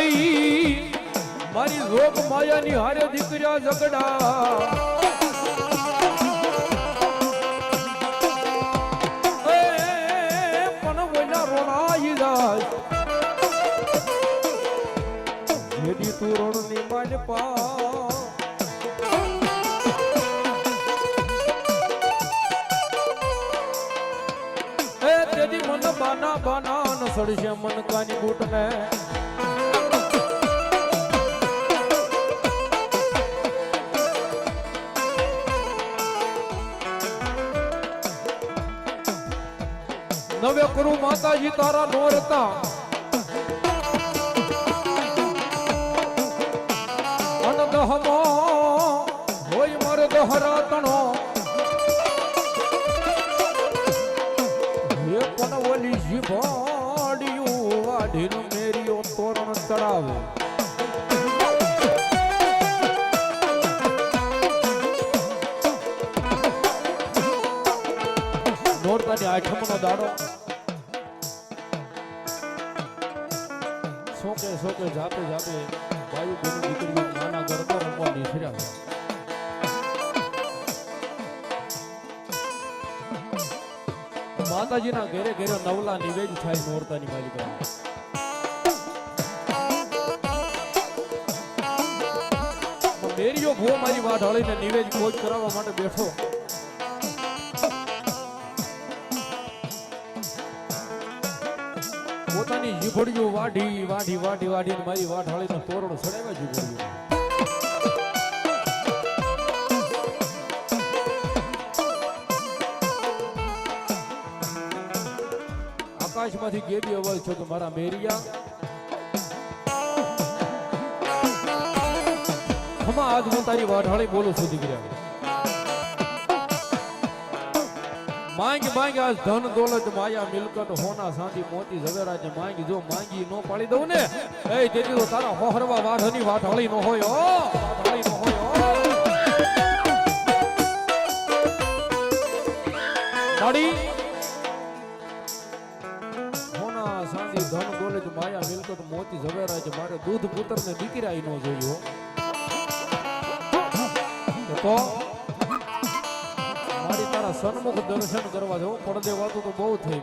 ગઈ મારી રોગ માયાની હારે દીકરા ઝઘડા પણ વના રોણાઈ જાય જેદી તું રોણની માન પા તેદી મન બાના બાના ન સડશે મન કાની બૂટ ને નવે કરું માતાજી તારા નોરતા અનદહમો હોય મર દહરાતણો એ પણ ઓલી જીભાડિયું વાઢીનું મેરીઓ તોરણ ચડાવે નોરતાની આઠમનો દાડો સોકે જાપે ભાઈ ગુરુ દીકરીઓ નાના ગરબા રમવા નીકળ્યા માતાજીના ઘેરે ઘેરે નવલા નિવેદ થાય નોરતાની માલિકા મેરીઓ ભો મારી વાત હળીને નિવેદ ખોજ કરાવવા માટે બેઠો પોતાની જીભડીઓ વાઢી મારી વાટ હળીને તોરણ સડાવ્યા જીભડીઓ આકાશમાંથી ગેબી અવાજ છો તો મારા મેરિયા હમા આજ હું તારી વાઢાળી બોલું છું દીકરા માંગ આજ ધન દોલત માયા મિલકત હોના સાંધી મોતી ઝવેરાજ માંગી જો માંગી નો પાડી દઉં ને એ તેથી તો તારા હોહરવા વાઢની વાઢાળી નો હોય વાઢાળી નો હોય પાડી ધન દોલત માયા મિલકત મોતી ઝવેરાજ મારે દૂધ પુત્ર ને દીકરા નો જોયો તો મારી તારા સન્મુખ દર્શન કરવા જવું પડદે વાતો તો બહુ થઈ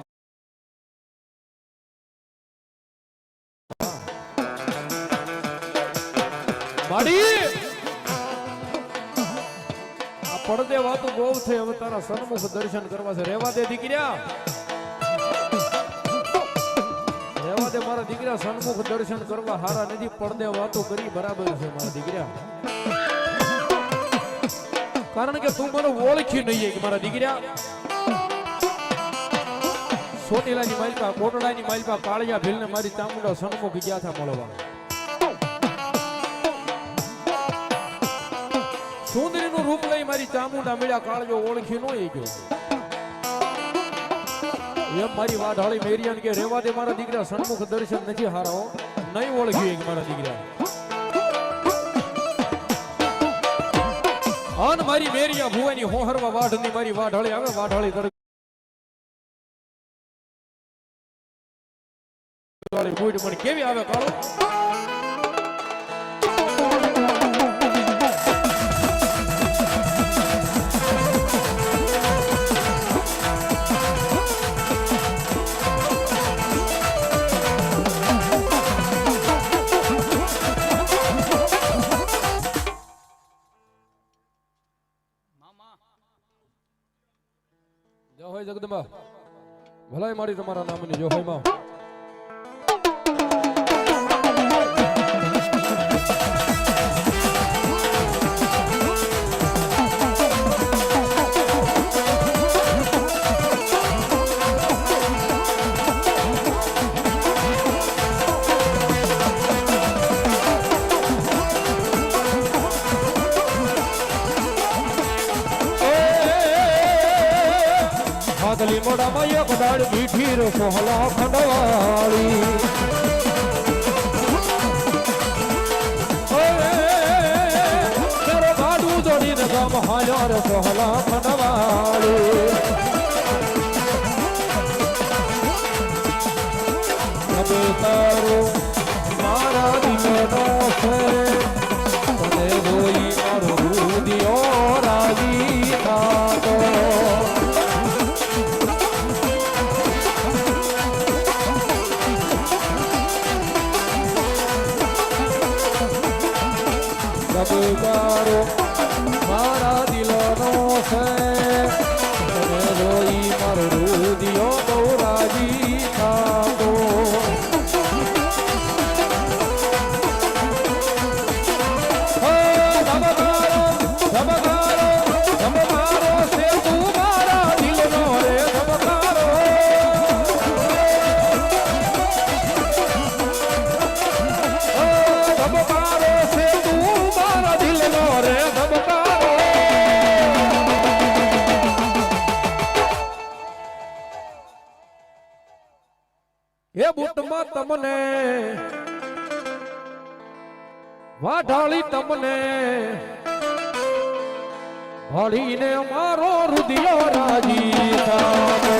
માડી આ પડદે વાતો બહુ થઈ હવે તારા સન્મુખ દર્શન કરવા છે રેવા દે દીકરા મારા દીકરા સન્મુખ દર્શન કરવા હારા નથી પડદે વાતો કરી બરાબર છે મારા દીકરા કારણ કે તું મને ઓળખી નહીં કે મારા દીકરા સોટેલાની માલપા કોટડાની માલપા કાળિયા ભીલ ને મારી ચામુંડા સન્મુખ ગયા હતા મળવા સુંદરી નું રૂપ લઈ મારી ચામુંડા મળ્યા કાળિયો ઓળખી નો ગયો એમ મારી વાઢાળી મેરિયાન કે રેવા દે મારા દીકરા સન્મુખ દર્શન નથી હારાઓ નહીં ઓળખ્યું મારા દીકરા અન મારી મેરિયા ભુવાની હોહરવા વાઢની મારી વાઢાળી આવે વાઢાળી તડકે પણ કેવી આવે કાળો જય હોય જગદંબા ભલાઈ મારી તમારા નામની જય હોય માં હાથલી મોઢામાં એક દાડ મીઠી રો સોહલા ખંડવાળી તારો ગાડું જોડીને ગામ હાલ્યો રે સોહલા ખંડવાળી તારો મારા એ બુટમાં તમને વાઢાળી તમને ભળીને મારો રુદિયો રાજી થાતો.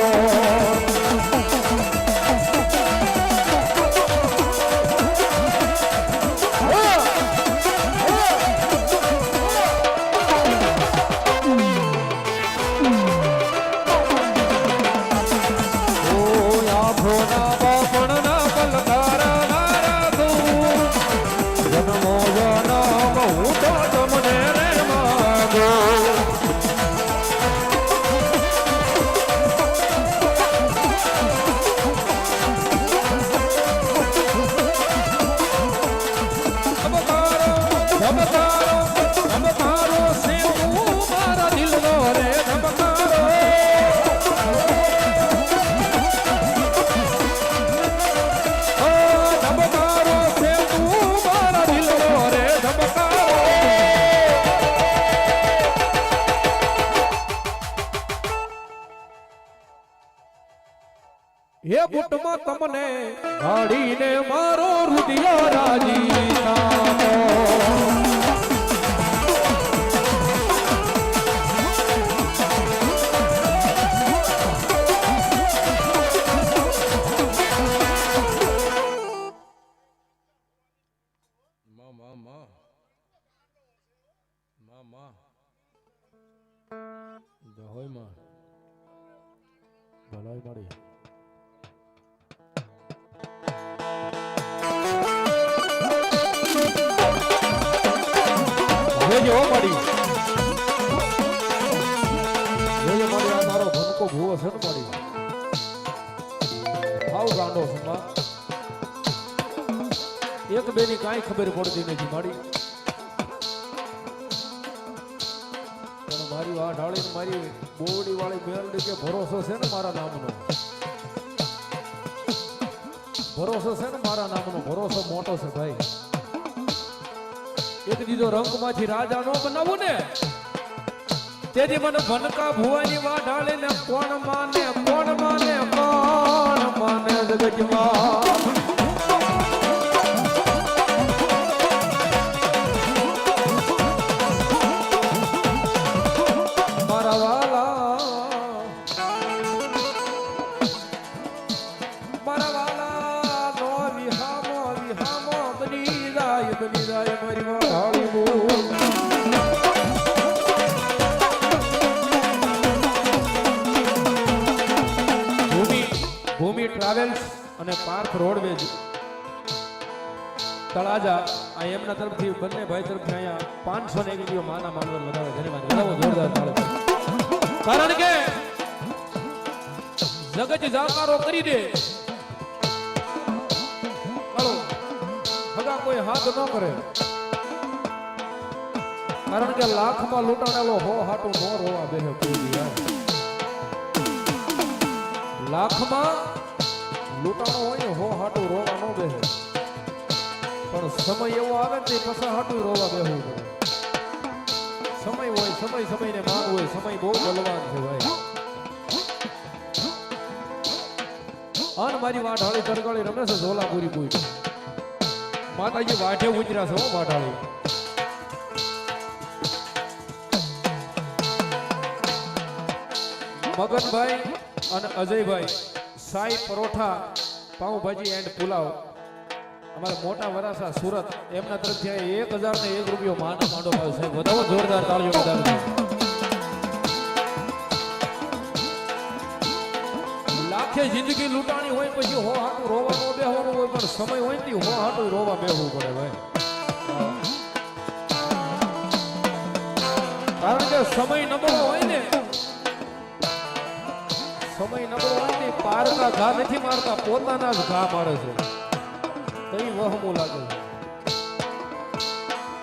એ બુટમાં તમને ગાડીને મારો રુદિયો રાજી થાતો. હોય માં ભલાઈ મળી જોજો મળી જોજો મળી આ મારો ભનકો ભૂવો છે ને મળી આવ ગાંડો સમા એક બે ની કાંઈ ખબર પડતી નથી મળી મારી આ ઢાળી મારી બોડી વાળી મેલડી કે ભરોસો છે ને મારા નામનો ભરોસો છે ને મારા નામનો ભરોસો મોટો છે ભાઈ એક દીધો રંગમાંથી રાજા નો બનાવું ને તેથી મને ભનકા ભુવાની વા ઢાળે ને કોણ માને જગતમાં ટ્રાવેલ્સ અને પાર્થ રોડવેજ તળાજા આ એમના તરફથી બંને ભાઈ તરફથી અહીંયા 500 ને એક રૂપિયો માના માનવર વધાવે ધન્યવાદ વધાવો જોરદાર તાળો કારણ કે જગત જાકારો કરી દે ચાલો હગા કોઈ હાથ ન કરે કારણ કે લાખમાં લૂંટાણેલો હો હાટું નો રોવા બેહે કોઈ લાખમાં લૂંટાણો હોય ને હો હાટું રોવા ન બેહે પણ સમય એવો આવે ને પછી હાટું રોવા બેહવું પડે સમય હોય સમયને માન હોય સમય બહુ બલવાન છે ભાઈ અન મારી વાઢાળી તરગાળી રમે છે ઝોલાપુરી પૂરી માતાજી વાઢે ઉતર્યા છે હો વાઢાળી મગનભાઈ અને અજયભાઈ સાઈ પરોઠા પાઉંભાજી એન્ડ પુલાવ અમારા મોટા વરાસા સુરત એમના તરફથી 1001 રૂપિયો માનો માંડો ભાવ છે વધાવો જોરદાર તાળીઓ બધાને લાખે જિંદગી લૂંટાણી હોય પછી હો હાટું રોવા નો બેહવાનું હોય પણ સમય હોય ને હો હાટું રોવા બેહવું પડે ભાઈ કારણ કે સમય નબળો હોય ને સમય નબળો હોય ને પારકા ઘા નથી મારતા પોતાના જ ઘા મારે છે કઈ વહમું લાગે છે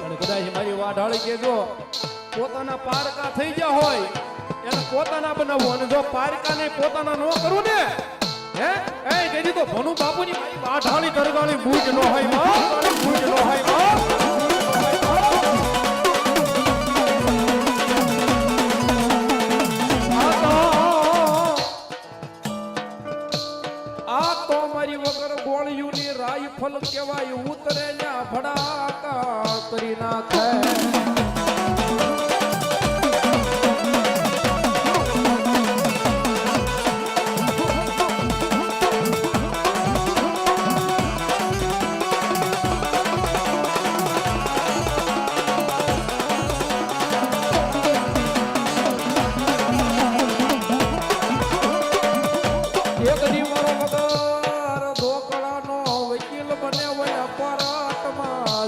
અને કદાચ મારી વાઢાળી કે જો પોતાના પારકા થઈ ગયા હોય એને પોતાના બનાવવું અને જો પારકા ને પોતાના ન કરું ને હે એ કેજી તો ભનુ બાપુની મારી વાઢાળી તરગાળી બૂજ ન હોય માં બૂજ ન હોય માં મારી વગર ગોળિયુંની રાઈફલ કહેવાય ઉતરે ન્યા ભડાકા કરી નાખે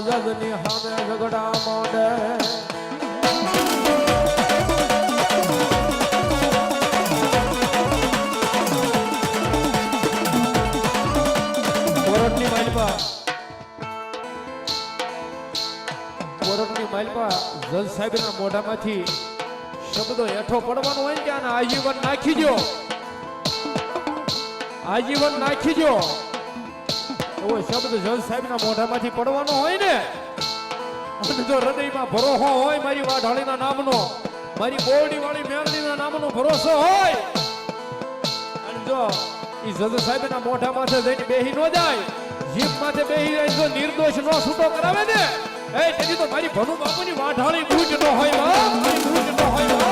જગની સામે ઝઘડા માંડે કોરટની માલપા જજ સાહેબના મોઢામાંથી શબ્દો હેઠો પડવાનો હોય ને ત્યાં આજીવન નાખી દો એવો શબ્દ જજ સાહેબના મોઢામાંથી પડવાનો હોય ને અને જો હૃદયમાં ભરોસો હોય મારી વાઢાળીના નામનો મારી બોરડી વાળી મેરડીના નામનો ભરોસો હોય અને જો ઈ જજ સાહેબના મોઢામાંથી જઈને બેહી ન જાય જીભ માથે બેહી જાય જો નિર્દોષ નો છૂટો કરાવે ને એ તેથી તો મારી ભનુ બાપુની વાઢાળી બૂજ ન હોય માં બૂજ ન હોય